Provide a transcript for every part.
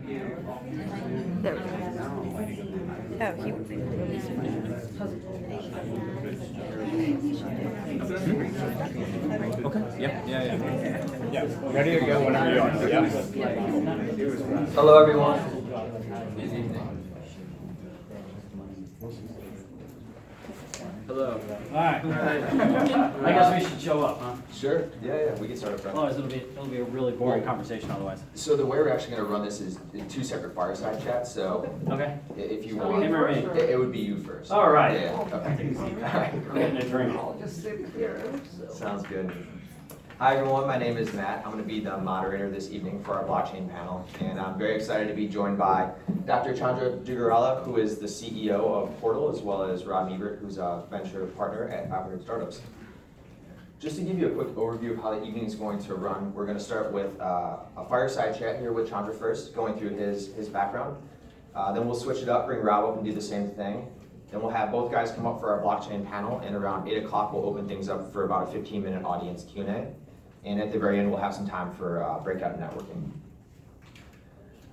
There we go. Oh, he released it. Okay. Yeah. Ready to go whenever you are. Yeah. Hello, everyone. Hello. Alright. I guess we should show up, huh? Sure. Yeah. We can start up front. Otherwise it'll be a really boring conversation otherwise. So the way we're actually going to run this is in two separate fireside chats. So Okay. if you Him want, or me? it would be you first. All right. Yeah. Okay. All right. We're getting a drink. Sounds good. Hi, everyone. My name is Matt. I'm going to be the moderator this evening for our blockchain panel, and I'm very excited to be joined by Dr. Chandra Duggirala, who is the CEO of Portal, as well as Rob Ebert, who's a venture partner at Operative Startups. Just to give you a quick overview of how the evening is going to run, we're going to start with a fireside chat here with Chandra first, going through his background. Then we'll switch it up, bring Rob up and do the same thing. Then we'll have both guys come up for our blockchain panel, and around 8 o'clock we'll open things up for about a 15-minute audience Q&A. And at the very end, we'll have some time for breakout networking.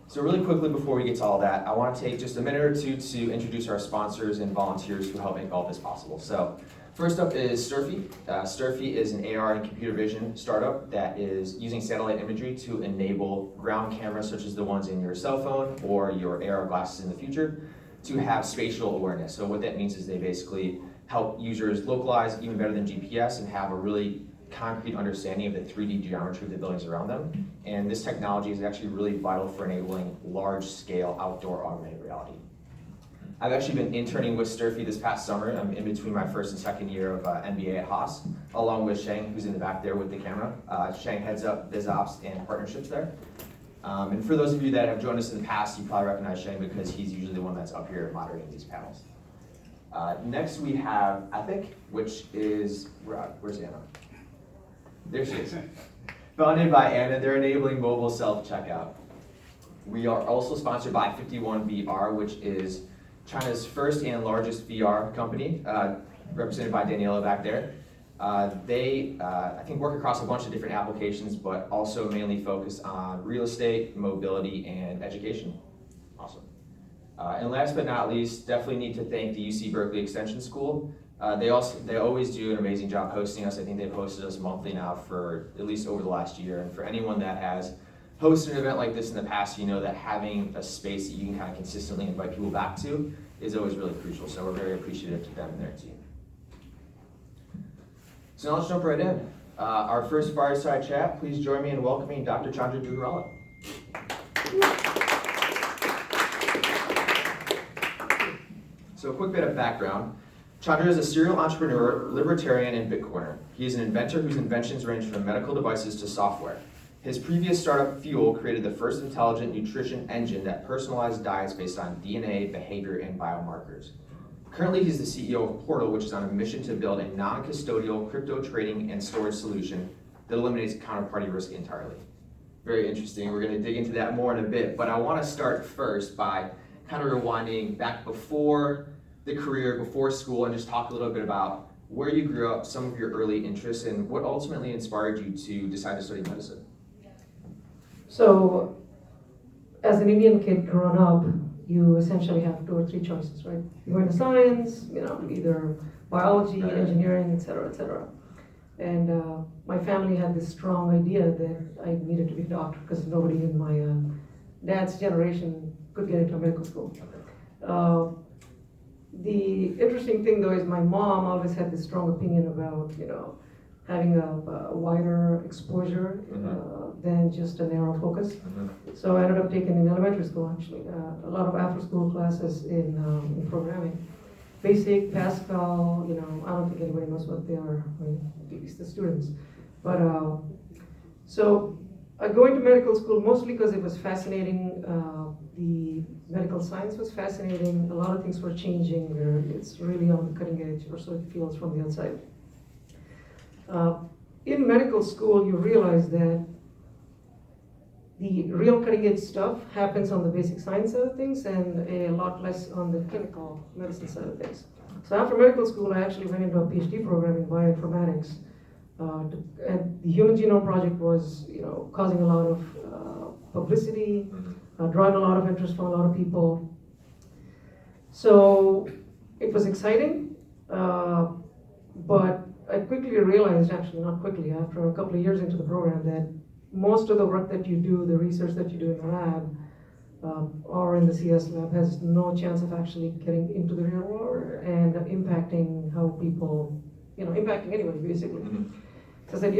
So really quickly before we get to all that, I want to take just a minute or two to introduce our sponsors and volunteers who help make all this possible. So first up is Sturfy. Sturfy is an AR and computer vision startup that is using satellite imagery to enable ground cameras such as the ones in your cell phone or your AR glasses in the future to have spatial awareness. So what that means is they basically help users localize even better than GPS and have a really concrete understanding of the 3D geometry of the buildings around them. And this technology is actually really vital for enabling large-scale outdoor augmented reality. I've actually been interning with Sturfy this past summer. I'm in between my first and second year of MBA at Haas, along with Sheng, who's in the back there with the camera. Sheng heads up BizOps and partnerships there. And for those of you that have joined us in the past, you probably recognize Sheng because he's usually the one that's up here moderating these panels. Next we have Epic, which is, where's Anna? There she is. Founded by Anna, they're enabling mobile self-checkout. We are also sponsored by 51VR, which is China's first and largest VR company, represented by Daniela back there. They, I think, work across a bunch of different applications, but also mainly focus on real estate, mobility, and education. Awesome. And last but not least, definitely need to thank the UC Berkeley Extension School. They always do an amazing job hosting us. I think they've hosted us monthly now for at least over the last year. And for anyone that has hosted an event like this in the past, you know that having a space that you can kind of consistently invite people back to is always really crucial. So we're very appreciative to them and their team. So now let's jump right in. Our first fireside chat, please join me in welcoming Dr. Chandra Duggirala. So a quick bit of background. Chandra is a serial entrepreneur, libertarian, and Bitcoiner. He is an inventor whose inventions range from medical devices to software. His previous startup, Fuel, created the first intelligent nutrition engine that personalized diets based on DNA, behavior, and biomarkers. Currently, he's the CEO of Portal, which is on a mission to build a non-custodial crypto trading and storage solution that eliminates counterparty risk entirely. Very interesting. We're going to dig into that more in a bit, but I want to start first by kind of rewinding back before the career, before school, and just talk a little bit about where you grew up, some of your early interests, and what ultimately inspired you to decide to study medicine. So, as an Indian kid growing up, you essentially have 2 or 3 choices, right? You go into science, either biology, engineering, et cetera, et cetera. And my family had this strong idea that I needed to be a doctor because nobody in my dad's generation could get into medical school. The interesting thing though is my mom always had this strong opinion about, having a wider exposure than just a narrow focus. So I ended up taking in elementary school actually, a lot of after school classes in programming. Basic, Pascal, I don't think anybody knows what they are, at least the students. But so I go into medical school mostly because it was fascinating. The medical science was fascinating. A lot of things were changing. It's really on the cutting edge, or so it feels from the outside. In medical school, you realize that the real cutting edge stuff happens on the basic science side of things and a lot less on the clinical medicine side of things. So after medical school, I actually went into a PhD program in bioinformatics. And the Human Genome Project was, causing a lot of publicity. drawing a lot of interest from a lot of people. So it was exciting, but I quickly realized, actually not quickly, after a couple of years into the program, that most of the work that you do, the research that you do in the lab, or in the CS lab, has no chance of actually getting into the real world and impacting how people, impacting anybody basically. So I said,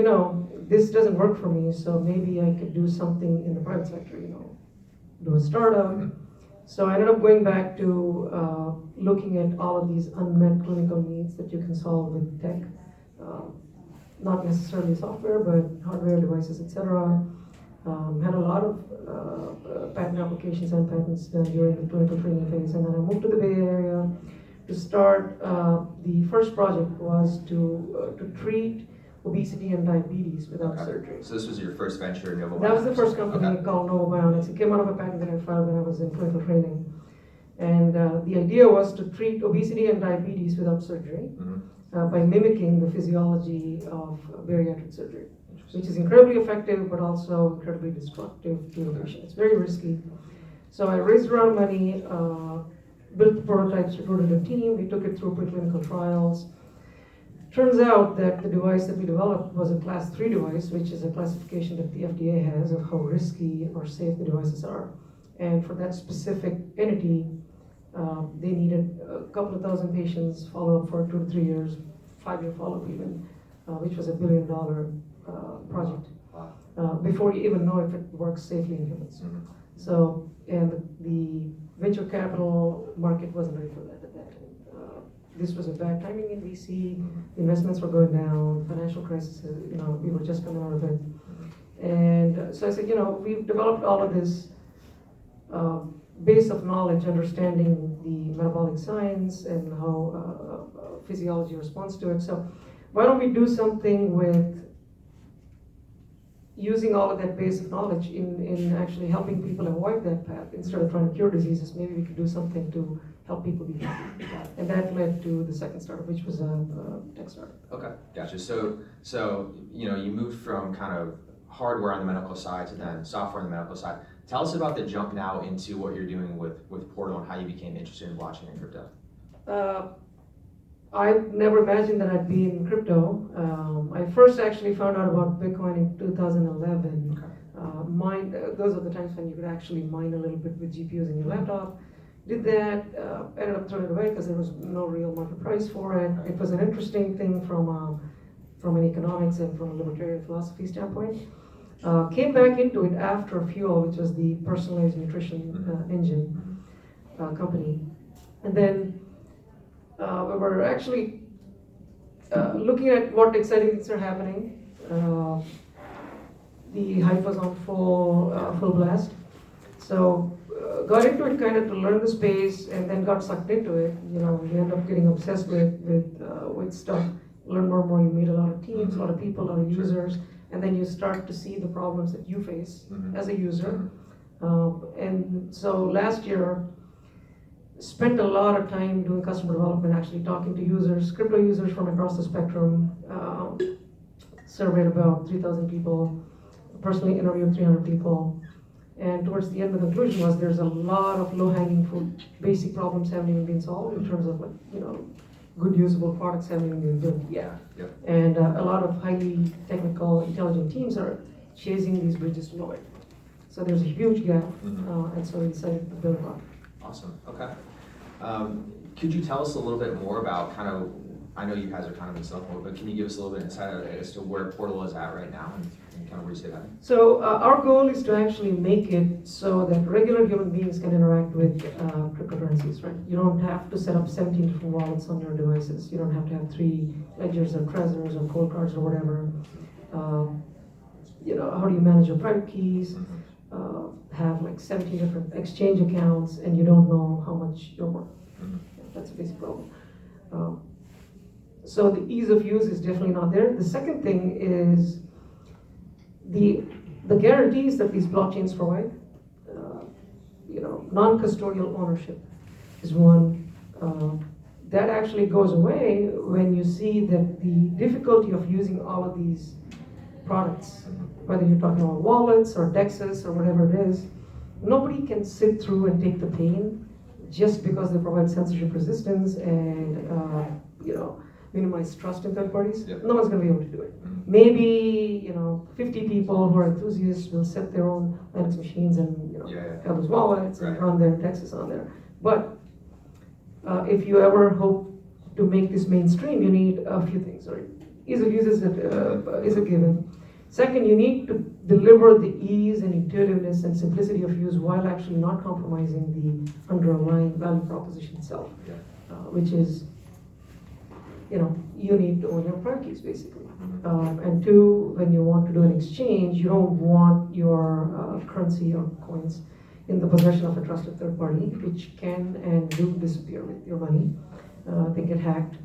this doesn't work for me, so maybe I could do something in the private sector, do a startup. So I ended up going back to looking at all of these unmet clinical needs that you can solve with tech. Not necessarily software, but hardware, devices, etc. Had a lot of patent applications and patents done during the clinical training phase, and then I moved to the Bay Area to start. The first project was to treat obesity and diabetes without surgery. So this was your first venture, Novo Bionics? That was the first company Okay. called Novo Bionics. It came out of a patent that I filed when I was in clinical training. And the idea was to treat obesity and diabetes without surgery by mimicking the physiology of bariatric surgery, which is incredibly effective but also incredibly destructive to the patient. It's very risky. So I raised around money, built the prototypes, recruited a team, we took it through preclinical trials. Turns out that the device that we developed was a class 3 device, which is a classification that the FDA has of how risky or safe the devices are. And for that specific entity, they needed a couple of thousand patients, follow-up for 2 to 3 years, 5-year follow-up even, which was $1 billion project, before you even know if it works safely in humans. So, and the venture capital market wasn't ready for that at that time. This was a bad timing in VC, investments were going down, financial crisis, we were just coming out of it. And so I said, we've developed all of this base of knowledge, understanding the metabolic science and how physiology responds to it. So why don't we do something with using all of that base of knowledge in actually helping people avoid that path instead of trying to cure diseases? Maybe we could do something to help people be healthy. And that led to the second startup, which was a tech startup. Okay, gotcha. So you moved from kind of hardware on the medical side to then software on the medical side. Tell us about the jump now into what you're doing with Portal and how you became interested in blockchain and crypto. I never imagined that I'd be in crypto. I first actually found out about Bitcoin in 2011. Okay. Those are the times when you could actually mine a little bit with GPUs in your laptop. Did that, ended up throwing it away because there was no real market price for it. It was an interesting thing from an economics and from a libertarian philosophy standpoint. Came back into it after Fuel, which was the personalized nutrition engine company. And then we were actually looking at what exciting things are happening. The hype was on full blast. So got into it kind of to learn the space and then got sucked into it. You end up getting obsessed with stuff. Learn more and more, you meet a lot of teams, a lot of people, a lot of users, and then you start to see the problems that you face as a user. And so last year, spent a lot of time doing customer development, actually talking to users, crypto users from across the spectrum, surveyed about 3,000 people, personally interviewed 300 people. And towards the end, the conclusion was there's a lot of low-hanging fruit, basic problems haven't even been solved in terms of good usable products haven't even been built yet. Yeah. And a lot of highly technical, intelligent teams are chasing these bridges to nowhere. So there's a huge gap, and so we decided to build one. Awesome, okay. Could you tell us a little bit more about I know you guys are kind of in stealth mode, but can you give us a little bit of insight as to where Portal is at right now and kind of where you see that? So our goal is to actually make it so that regular human beings can interact with cryptocurrencies, right? You don't have to set up 17 different wallets on your devices. You don't have to have 3 ledgers or Trezors or cold cards or whatever. How do you manage your private keys? Have like 17 different exchange accounts and you don't know how much you're worth. That's a basic problem. So the ease of use is definitely not there. The second thing is the guarantees that these blockchains provide. Non-custodial ownership is one. That actually goes away when you see that the difficulty of using all of these products, whether you're talking about wallets or DEXs or whatever it is, nobody can sit through and take the pain just because they provide censorship resistance and, minimize trust in third parties. Yep. No one's gonna be able to do it. Maybe, 50 people who are enthusiasts will set their own Linux machines and, have those wallets and Right. run their Texas on there. But if you ever hope to make this mainstream, you need a few things. Right? Ease of use is a given. Second, you need to deliver the ease and intuitiveness and simplicity of use while actually not compromising the underlying value proposition itself, Yeah. which is, you need to own your private keys, basically. And two, when you want to do an exchange, you don't want your currency or coins in the possession of a trusted third party, which can and do disappear with your money. They get hacked,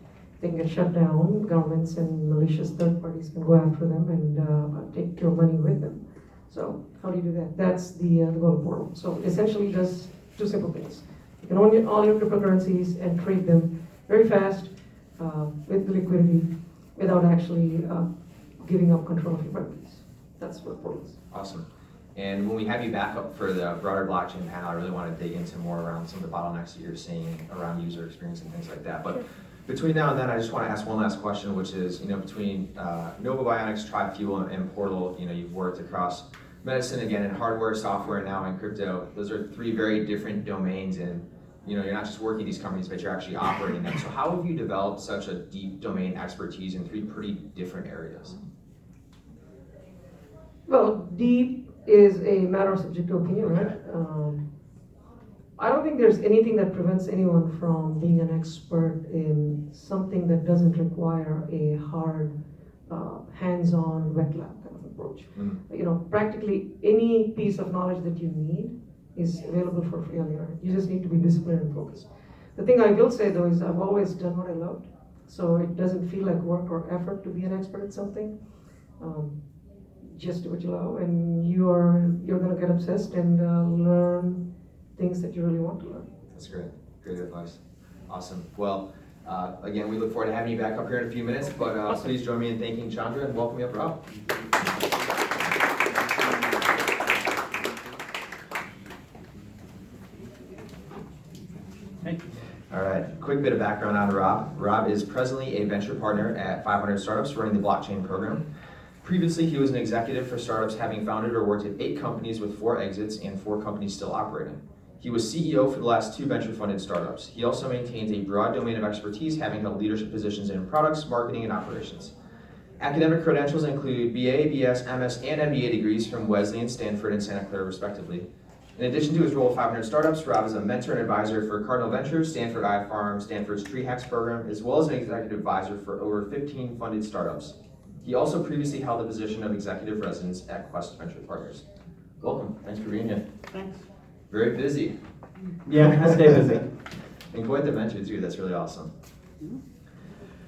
they can get shut down. Governments and malicious third parties can go after them and take your money with them. So how do you do that? That's the goal of Portal. So essentially, it does two simple things. You can own all your cryptocurrencies and trade them very fast with the liquidity without actually giving up control of your private keys. That's what Portal is. Awesome. And when we have you back up for the broader blockchain panel, I really want to dig into more around some of the bottlenecks that you're seeing around user experience and things like that. But between now and then, I just want to ask one last question, which is, between Nova Bionics, TriFuel, and Portal, you've worked across medicine, again, in hardware, software, and now in crypto. Those are three very different domains, and you're not just working these companies, but you're actually operating them. So how have you developed such a deep domain expertise in three pretty different areas? Well, deep is a matter of subjective opinion, right? I don't think there's anything that prevents anyone from being an expert in something that doesn't require a hard, hands-on wet lab kind of approach. Practically any piece of knowledge that you need is available for free on the internet. You just need to be disciplined and focused. The thing I will say though is I've always done what I loved, so it doesn't feel like work or effort to be an expert at something. Just do what you love, and you're gonna get obsessed and learn things that you really want to learn. That's great. Great advice. Awesome. Well, again, we look forward to having you back up here in a few minutes, but please join me in thanking Chandra and welcome you up, Rob. Hey. All right, quick bit of background on Rob. Rob is presently a venture partner at 500 Startups running the blockchain program. Previously, he was an executive for startups, having founded or worked at 8 companies with 4 exits and 4 companies still operating. He was CEO for the last 2 venture-funded startups. He also maintains a broad domain of expertise, having held leadership positions in products, marketing, and operations. Academic credentials include BA, BS, MS, and MBA degrees from Wesleyan, Stanford, and Santa Clara, respectively. In addition to his role at 500 Startups, Rob is a mentor and advisor for Cardinal Ventures, Stanford iFarm, Stanford's Tree Hacks program, as well as an executive advisor for over 15 funded startups. He also previously held the position of executive residence at Quest Venture Partners. Welcome. Thanks for being here. Thanks. Very busy. Yeah, I stay busy. And quite the venture too. That's really awesome.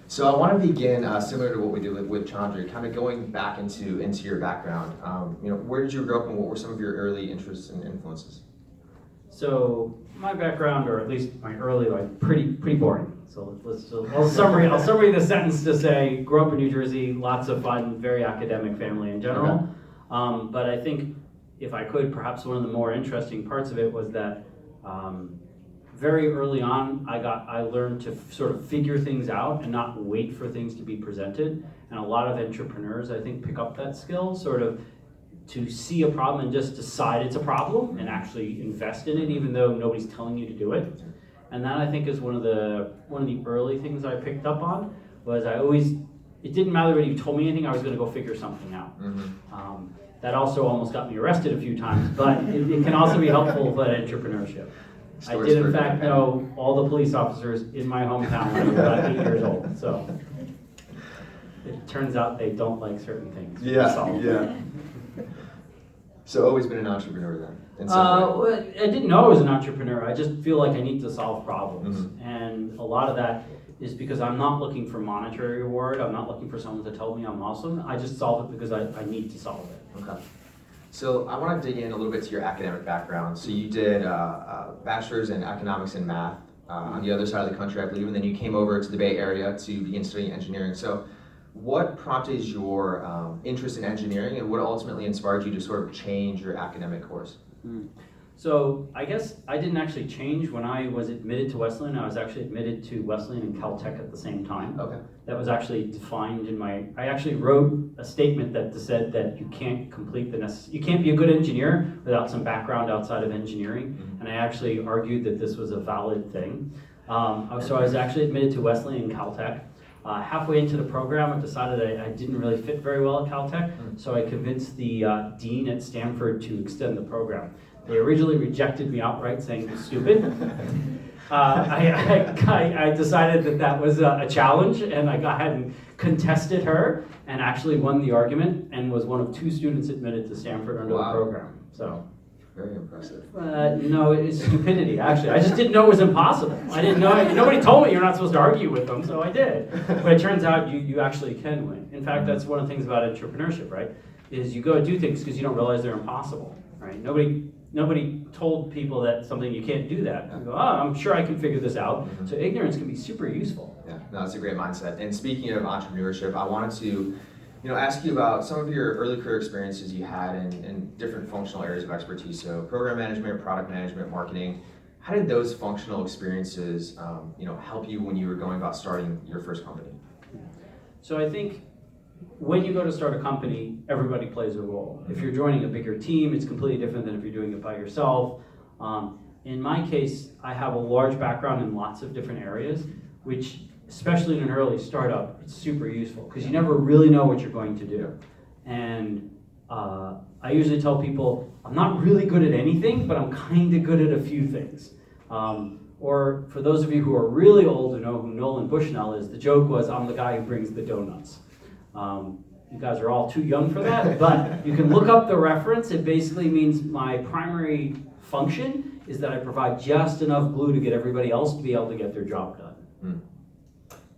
So I want to begin similar to what we did with Chandra, kind of going back into your background. Where did you grow up, and what were some of your early interests and influences? So my background, or at least my early life, pretty boring. So I'll summary the sentence to say, grew up in New Jersey, lots of fun, very academic family in general. Okay. But I think if I could, perhaps one of the more interesting parts of it was that very early on, I learned to sort of figure things out and not wait for things to be presented. And a lot of entrepreneurs, I think, pick up that skill, sort of to see a problem and just decide it's a problem and actually invest in it, even though nobody's telling you to do it. And that, I think, is one of the early things I picked up on. Was it didn't matter whether you told me anything, I was going to go figure something out. Mm-hmm. That also almost got me arrested a few times, but it can also be helpful for entrepreneurship. I did, in fact, know all the police officers in my hometown when I was about 8 years old. So it turns out they don't like certain things. Yeah. So always been an entrepreneur then? In some way. I didn't know I was an entrepreneur. I just feel like I need to solve problems. Mm-hmm. And a lot of that is because I'm not looking for monetary reward. I'm not looking for someone to tell me I'm awesome. I just solve it because I need to solve it. Okay. So I want to dig in a little bit to your academic background. So you did a bachelor's in economics and math on the other side of the country, I believe, and then you came over to the Bay Area to begin studying engineering. So what prompted your interest in engineering, and what ultimately inspired you to sort of change your academic course? So I guess I didn't actually change when I was admitted to Wesleyan. I was actually admitted to Wesleyan and Caltech at the same time. Okay. That was actually defined in I actually wrote a statement that said that you can't complete you can't be a good engineer without some background outside of engineering. And I actually argued that this was a valid thing. So I was actually admitted to Wesleyan and Caltech. Halfway into the program, I decided I didn't really fit very well at Caltech, so I convinced the dean at Stanford to extend the program. They originally rejected me outright, saying it was stupid. I decided that was a challenge, and I got ahead and contested her, and actually won the argument, and was one of 2 students admitted to Stanford under the program. So. Very impressive. No, it's stupidity, actually. I just didn't know it was impossible. I didn't know, nobody told me you're not supposed to argue with them, so I did. But it turns out you actually can win. In fact, that's one of the things about entrepreneurship, right? Is you go do things because you don't realize they're impossible, right? Nobody told people that something you can't do that. You go, I'm sure I can figure this out. So ignorance can be super useful. Yeah, no, that's a great mindset. And speaking of entrepreneurship, I wanted to ask you about some of your early career experiences you had in different functional areas of expertise. So program management, product management, marketing. How did those functional experiences, help you when you were going about starting your first company? So I think when you go to start a company, everybody plays a role. If you're joining a bigger team, it's completely different than if you're doing it by yourself. In my case, I have a large background in lots of different areas, which especially in an early startup, it's super useful because you never really know what you're going to do. And I usually tell people, I'm not really good at anything, but I'm kind of good at a few things. Or for those of you who are really old and know who Nolan Bushnell is, the joke was, I'm the guy who brings the donuts. You guys are all too young for that, but you can look up the reference. It basically means my primary function is that I provide just enough glue to get everybody else to be able to get their job done.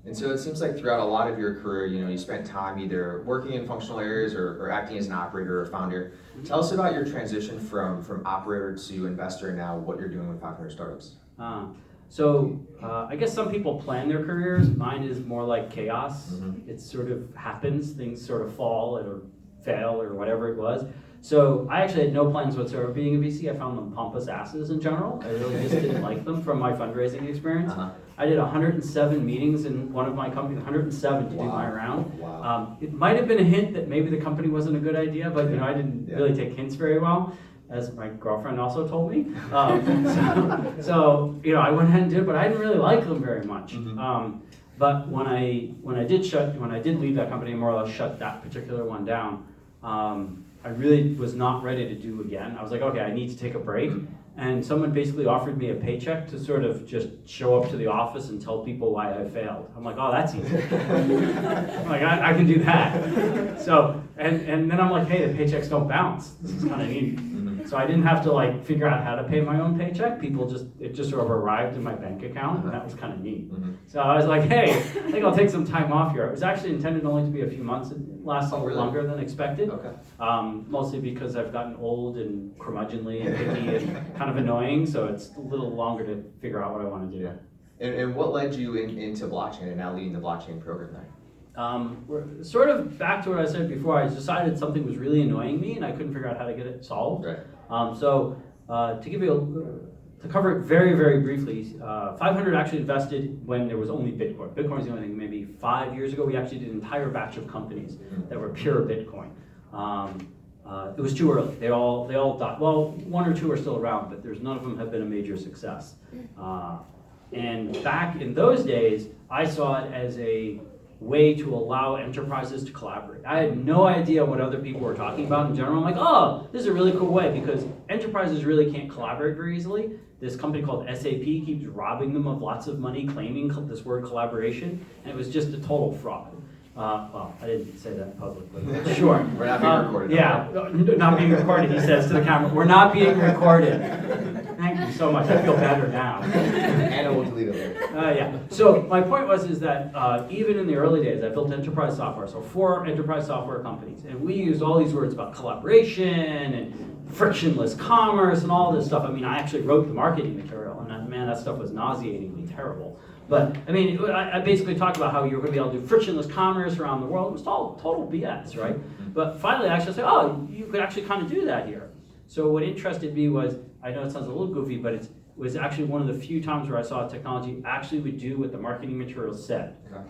And so it seems like throughout a lot of your career, you spent time either working in functional areas or acting as an operator or founder. Tell us about your transition from operator to investor and now what you're doing with 500 Startups. I guess some people plan their careers. Mine is more like chaos. It sort of happens. Things sort of fall or fail or whatever it was. So I actually had no plans whatsoever being a VC. I found them pompous asses in general. I really just didn't like them from my fundraising experience. I did 107 meetings in one of my companies, 107 to do my round. Wow. It might have been a hint that maybe the company wasn't a good idea, but I didn't really take hints very well, as my girlfriend also told me. So I went ahead and did it, but I didn't really like them very much. But when I did leave that company and more or less shut that particular one down, I really was not ready to do again. I was like, okay, I need to take a break. And someone basically offered me a paycheck to sort of just show up to the office and tell people why I failed. I'm like, oh, that's easy. I'm like, I can do that. So, and then I'm like, hey, the paychecks don't bounce. This is kind of neat. So I didn't have to figure out how to pay my own paycheck. It just sort of arrived in my bank account, and that was kind of neat. So I was like, hey, I think I'll take some time off here. It was actually intended only to be a few months. It lasts a little longer than expected. Okay. Mostly because I've gotten old and curmudgeonly and picky and kind of annoying, so it's a little longer to figure out what I want to do. Yeah. And what led you into blockchain and now leading the blockchain program there? We're sort of back to what I said before. I decided something was really annoying me and I couldn't figure out how to get it solved. Right. To cover it very, very briefly, 500 actually invested when there was only Bitcoin. Bitcoin is the only thing. Maybe 5 years ago, we actually did an entire batch of companies that were pure Bitcoin. It was too early. They all died. Well, 1 or 2 are still around, but none of them have been a major success. And back in those days, I saw it as a way to allow enterprises to collaborate. I had no idea what other people were talking about in general. I'm like, oh, this is a really cool way because enterprises really can't collaborate very easily. This company called SAP keeps robbing them of lots of money, claiming this word collaboration, and it was just a total fraud. Well, I didn't say that publicly, but sure. We're not being recorded. Yeah, not being recorded, he says to the camera. We're not being recorded. Thank you so much. I feel better now. Anna will delete it later. Yeah. So my point is that even in the early days, I built enterprise software. So 4 enterprise software companies, and we used all these words about collaboration and frictionless commerce and all this stuff. I mean, I actually wrote the marketing material, and that stuff was nauseatingly terrible. But I mean, I basically talked about how you were going to be able to do frictionless commerce around the world. It was all total BS, right? But finally, I actually said, oh, you could actually kind of do that here. So what interested me was I know it sounds a little goofy, but it was actually one of the few times where I saw technology actually would do what the marketing materials said. Okay.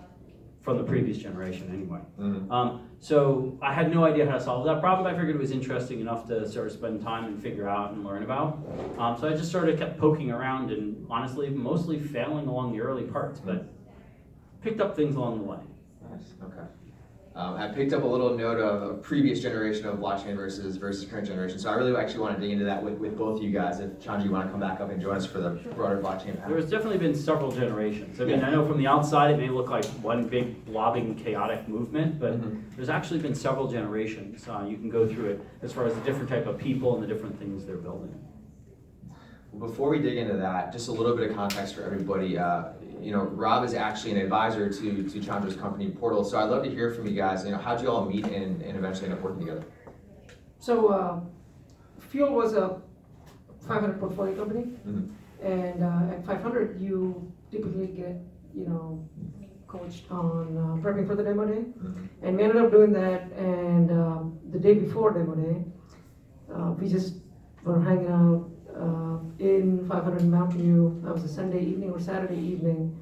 From the previous generation anyway. Mhm. So I had no idea how to solve that problem. I figured it was interesting enough to sort of spend time and figure out and learn about. So I just sort of kept poking around and honestly, mostly failing along the early parts, but picked up things along the way. Nice, okay. I picked up a little note of a previous generation of blockchain versus current generation. So I really actually want to dig into that with both of you guys. If Chandra, you want to come back up and join us for the broader blockchain panel. There's definitely been several generations. I mean, Yeah. I know from the outside it may look like one big blobbing chaotic movement, but Mhm. there's actually been several generations. You can go through it as far as the different type of people and the different things they're building. Before we dig into that, just a little bit of context for everybody. Rob is actually an advisor to Chandra's company, Portal. So I'd love to hear from you guys. How'd you all meet and eventually end up working together? So, Fuel was a 500 portfolio company, Mhm. and at 500, you typically get, coached on prepping for the demo day. Mhm. And we ended up doing that, and the day before demo day, we just were hanging out in 500 Mountain View. That was a Sunday evening or Saturday evening,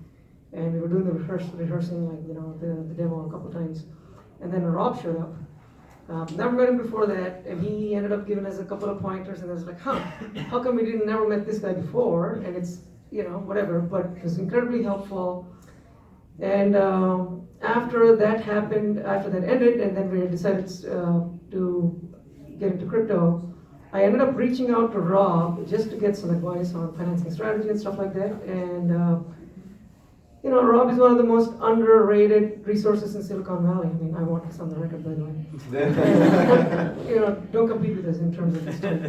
and we were doing the rehearsing, the demo a couple times. And then Rob showed up. Never met him before that, and he ended up giving us a couple of pointers, and I was like, how come we never met this guy before? And it's, whatever, but it was incredibly helpful. And after that ended, and then we decided to get into crypto, I ended up reaching out to Rob just to get some advice on financing strategy and stuff like that. And Rob is one of the most underrated resources in Silicon Valley. I mean, I want this on the record, by the way. Don't compete with us in terms of this stuff.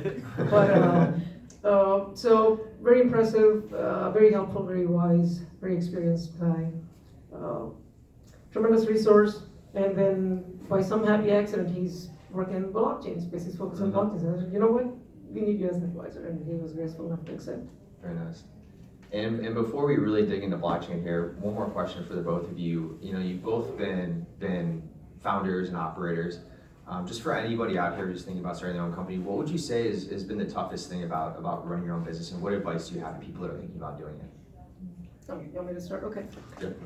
But so very impressive, very helpful, very wise, very experienced guy. Tremendous resource. And then by some happy accident, he's working in blockchain space. He's focused on blockchain. So I said, you know what? We need you as an advisor. And he was graceful enough to accept. Very nice. And before we really dig into blockchain here, one more question for the both of you. You've both been founders and operators. Just for anybody out here who's thinking about starting their own company, what would you say has been the toughest thing about running your own business, and what advice do you have to people that are thinking about doing it? Oh, you want me to start? Okay. Yep.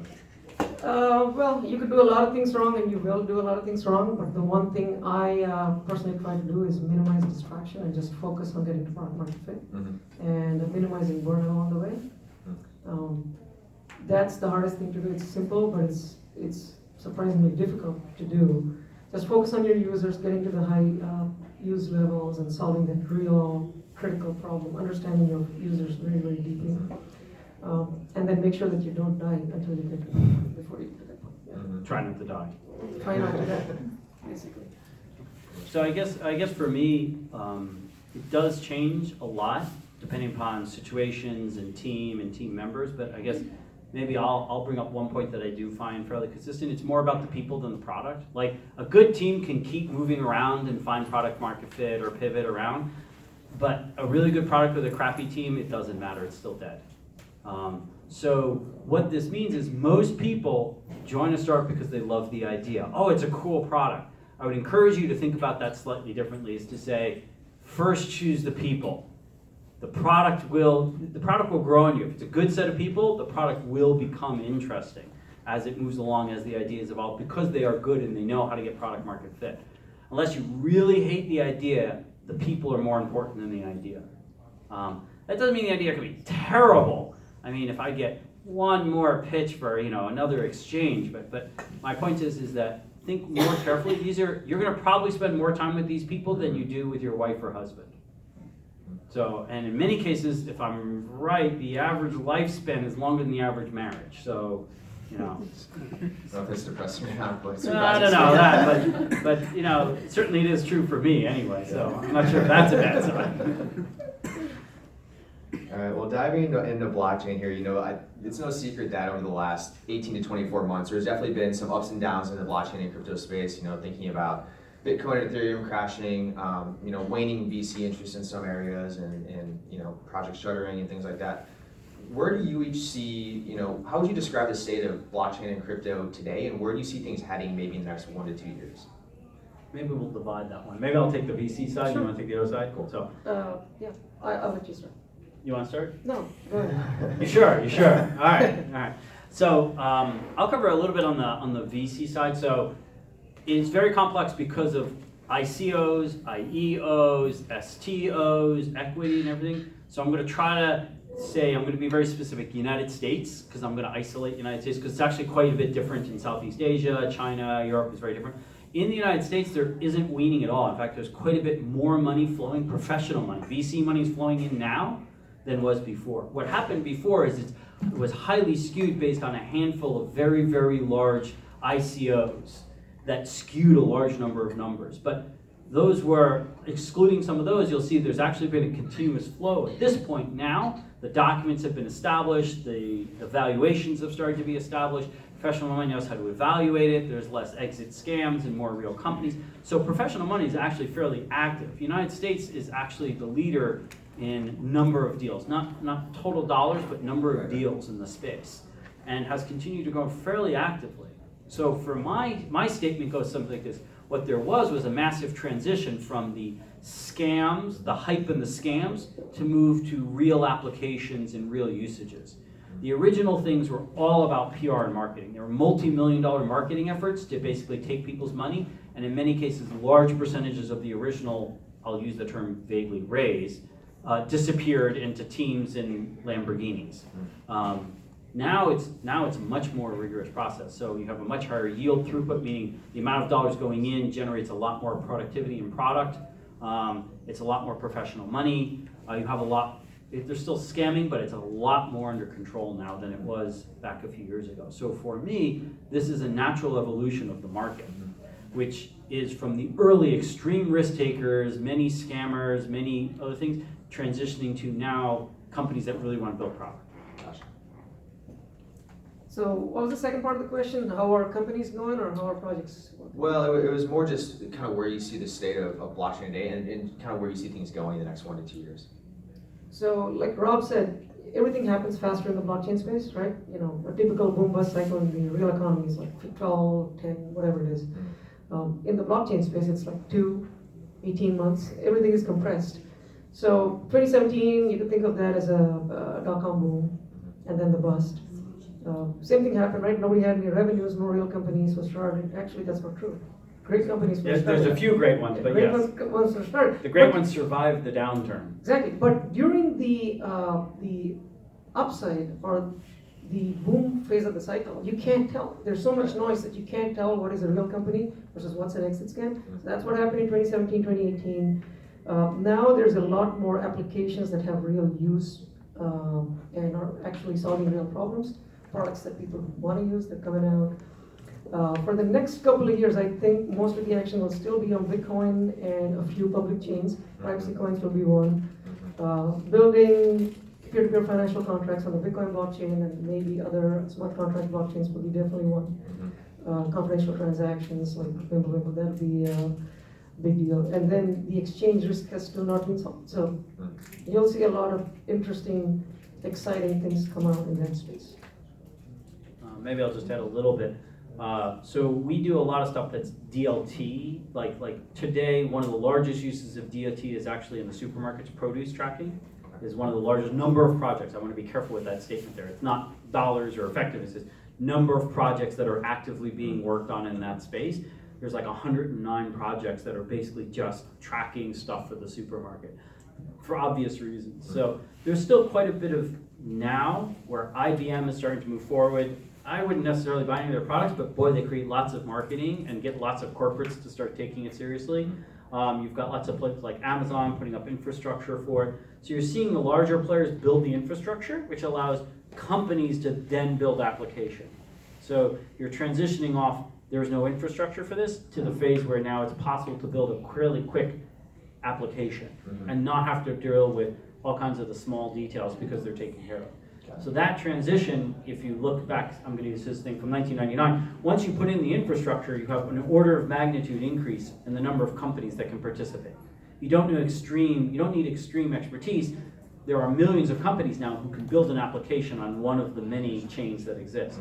Well, you could do a lot of things wrong, and you will do a lot of things wrong, but the one thing I personally try to do is minimize distraction and just focus on getting to product market fit, Mm-hmm. and minimizing burn along the way. That's the hardest thing to do. It's simple, but it's surprisingly difficult to do. Just focus on your users, getting to the high use levels, and solving that real critical problem, understanding your users very, very deeply. And then make sure that you don't die until you get to that point, before you get to that point. Yeah. Mm-hmm. Try not to die. Try not to die, basically. So I guess for me, it does change a lot depending upon situations and team members. But I guess maybe I'll bring up one point that I do find fairly consistent. It's more about the people than the product. Like a good team can keep moving around and find product market fit or pivot around, but a really good product with a crappy team, it doesn't matter. It's still dead. So what this means is most people join a startup because they love the idea. Oh, it's a cool product. I would encourage you to think about that slightly differently, is to say, first choose the people. The product will grow on you. If it's a good set of people, the product will become interesting as it moves along, as the ideas evolve, because they are good and they know how to get product market fit. Unless you really hate the idea, the people are more important than the idea. That doesn't mean the idea can be terrible. I mean, if I get one more pitch for another exchange, but my point is that think more carefully. You're going to probably spend more time with these people than you do with your wife or husband. So, and in many cases, if I'm right, the average lifespan is longer than the average marriage. So, I don't know if it's depressing or not, but I don't know that, but certainly it is true for me anyway. So I'm not sure if that's a bad sign. All right, well, diving into blockchain here, it's no secret that over the last 18 to 24 months, there's definitely been some ups and downs in the blockchain and crypto space, thinking about Bitcoin and Ethereum crashing, waning VC interest in some areas, and project shuttering and things like that. Where do you each see, how would you describe the state of blockchain and crypto today, and where do you see things heading maybe in the next 1 to 2 years? maybe we'll divide that one. Maybe I'll take the VC side, you wanna take the other side? Cool. So, Yeah, I'll let you start. you wanna start? No, go ahead. You sure? You sure? All right. So I'll cover a little bit on the VC side. So it's very complex because of ICOs, IEOs, STOs, equity, and everything. So I'm going to try to say, I'm going to be very specific, United States, because I'm going to isolate United States, because it's actually quite a bit different in Southeast Asia, China, Europe is very different. In the United States, there isn't weaning at all. In fact, there's quite a bit more money flowing, professional money. VC money is flowing in now than was before. What happened before is it was highly skewed based on a handful of very, very large ICOs that skewed a large number of numbers. But those were, excluding some of those, you'll see there's actually been a continuous flow. At this point now, the documents have been established, the valuations have started to be established, professional money knows how to evaluate it, there's less exit scams and more real companies. So professional money is actually fairly active. The United States is actually the leader in number of deals, not total dollars, but number of deals in the space, and has continued to grow fairly actively. So for my statement goes something like this. What there was a massive transition from the scams, the hype and the scams, to move to real applications and real usages. The original things were all about PR and marketing. There were multi-million-dollar marketing efforts to basically take people's money, and in many cases, large percentages of the original, I'll use the term vaguely, raise, disappeared into teams in Lamborghinis. Now it's a much more rigorous process. So you have a much higher yield throughput, meaning the amount of dollars going in generates a lot more productivity in product. It's a lot more professional money. You have a lot, there's still scamming, but it's a lot more under control now than it was back a few years ago. So for me, this is a natural evolution of the market, which is from the early extreme risk takers, many scammers, many other things, transitioning to now companies that really want to build product. So what was the second part of the question? How are companies going or how are projects working? Well, it was more just kind of where you see the state of blockchain today and kind of where you see things going in the next 1 to 2 years. So like Rob said, everything happens faster in the blockchain space, right? You know, a typical boom bust cycle in the real economy is like 12, 10, whatever it is. In the blockchain space, it's like 18 months. Everything is compressed. So 2017, you could think of that as a dot-com boom and then the bust. Same thing happened, right? Nobody had any revenues, no real companies were started. Actually, that's not true. Great companies were started. There's a few great ones, but great yes. ones were started. The great ones survived the downturn. Exactly, but during the upside or the boom phase of the cycle, you can't tell. There's so much noise that you can't tell what is a real company versus what's an exit scam. So that's what happened in 2017, 2018. Now there's a lot more applications that have real use and are actually solving real problems. Products that people want to use, they're coming out. For the next couple of years, I think most of the action will still be on Bitcoin and a few public chains. Privacy coins will be one. Building peer-to-peer financial contracts on the Bitcoin blockchain and maybe other smart contract blockchains will be definitely one. Confidential transactions like Wimble, that'll be a big deal. And then the exchange risk has still not been solved. So you'll see a lot of interesting, exciting things come out in that space. Maybe I'll just add a little bit. So we do a lot of stuff that's DLT. Like today, one of the largest uses of DLT is actually in the supermarkets. Produce tracking is one of the largest number of projects. I want to be careful with that statement there. It's not dollars or effectiveness. It's number of projects that are actively being worked on in that space. There's like 109 projects that are basically just tracking stuff for the supermarket for obvious reasons. So there's still quite a bit of now where IBM is starting to move forward. I wouldn't necessarily buy any of their products, but boy, they create lots of marketing and get lots of corporates to start taking it seriously. You've got lots of places like Amazon putting up infrastructure for it. So you're seeing the larger players build the infrastructure, which allows companies to then build application. So you're transitioning off, there's no infrastructure for this, to the phase where now it's possible to build a really quick application and not have to deal with all kinds of the small details because they're taken care of. So that transition, if you look back, I'm going to use this thing from 1999, once you put in the infrastructure, you have an order of magnitude increase in the number of companies that can participate. You don't need extreme expertise. There are millions of companies now who can build an application on one of the many chains that exist.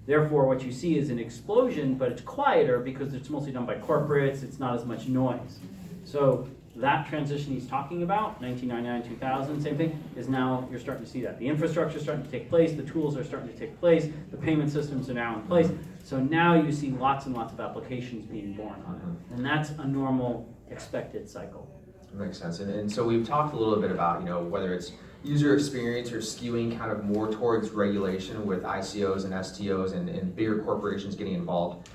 Therefore, what you see is an explosion, but it's quieter because it's mostly done by corporates, it's not as much noise. So that transition he's talking about, 1999, 2000, same thing, is now you're starting to see that. The infrastructure is starting to take place, the tools are starting to take place, the payment systems are now in place. So now you see lots and lots of applications being born on it. And that's a normal expected cycle. Makes sense. And so we've talked a little bit about, whether it's user experience or skewing kind of more towards regulation with ICOs and STOs and bigger corporations getting involved.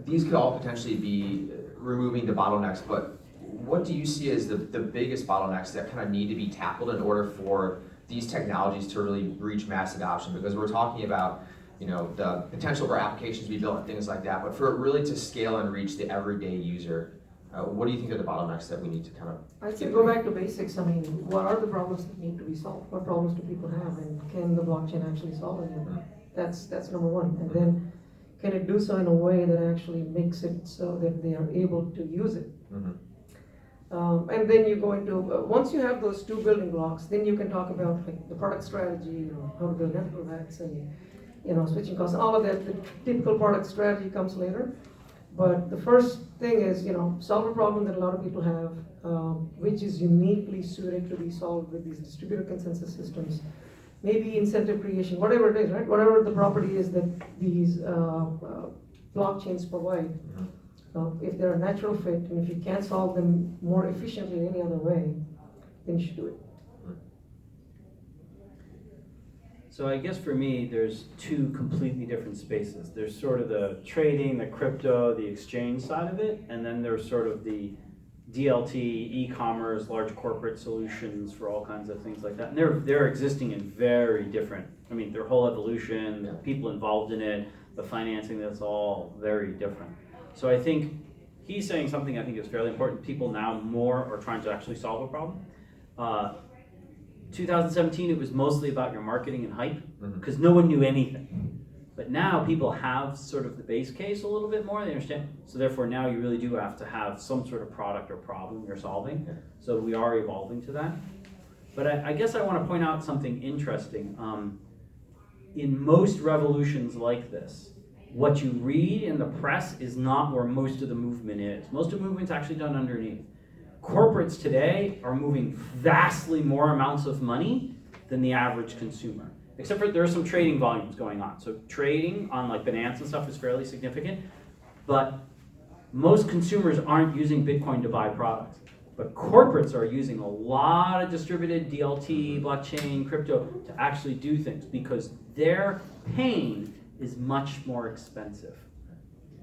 These could all potentially be removing the bottlenecks, but what do you see as the biggest bottlenecks that kind of need to be tackled in order for these technologies to really reach mass adoption? Because we're talking about the potential for applications to be built and things like that, but for it really to scale and reach the everyday user, what do you think are the bottlenecks that we need to kind of? I'd say go back to basics. I mean, what are the problems that need to be solved? What problems do people have, and can the blockchain actually solve them? That's number one. And then, can it do so in a way that actually makes it so that they are able to use it? And then you go into, once you have those two building blocks, then you can talk about like the product strategy, how to build network effects and switching costs, all of that. The typical product strategy comes later. But the first thing is, solve a problem that a lot of people have, which is uniquely suited to be solved with these distributed consensus systems. Maybe incentive creation, whatever it is, right? Whatever the property is that these blockchains provide. If they're a natural fit, and if you can't solve them more efficiently in any other way, then you should do it. So I guess for me, there's two completely different spaces. There's sort of the trading, the crypto, the exchange side of it, and then there's sort of the DLT, e-commerce, large corporate solutions for all kinds of things like that. And they're existing in very different, their whole evolution, the people involved in it, the financing, that's all very different. So I think he's saying something I think is fairly important. People now more are trying to actually solve a problem. 2017, it was mostly about your marketing and hype because no one knew anything. But now people have sort of the base case a little bit more, they understand. So therefore now you really do have to have some sort of product or problem you're solving. So we are evolving to that. But I guess I want to point out something interesting. In most revolutions like this, what you read in the press is not where most of the movement is. Most of the movement's actually done underneath. Corporates today are moving vastly more amounts of money than the average consumer. Except for there are some trading volumes going on. So trading on like Binance and stuff is fairly significant, but most consumers aren't using Bitcoin to buy products. But corporates are using a lot of distributed DLT, blockchain, crypto to actually do things because their pain is much more expensive.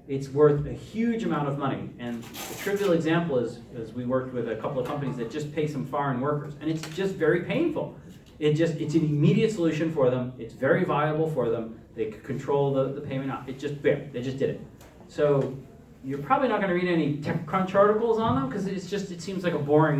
It's worth a huge amount of money. And the trivial example is we worked with a couple of companies that just pay some foreign workers, and it's just very painful. It's an immediate solution for them. It's very viable for them. They could control the payment. They just did it. So you're probably not going to read any TechCrunch articles on them because it seems like a boring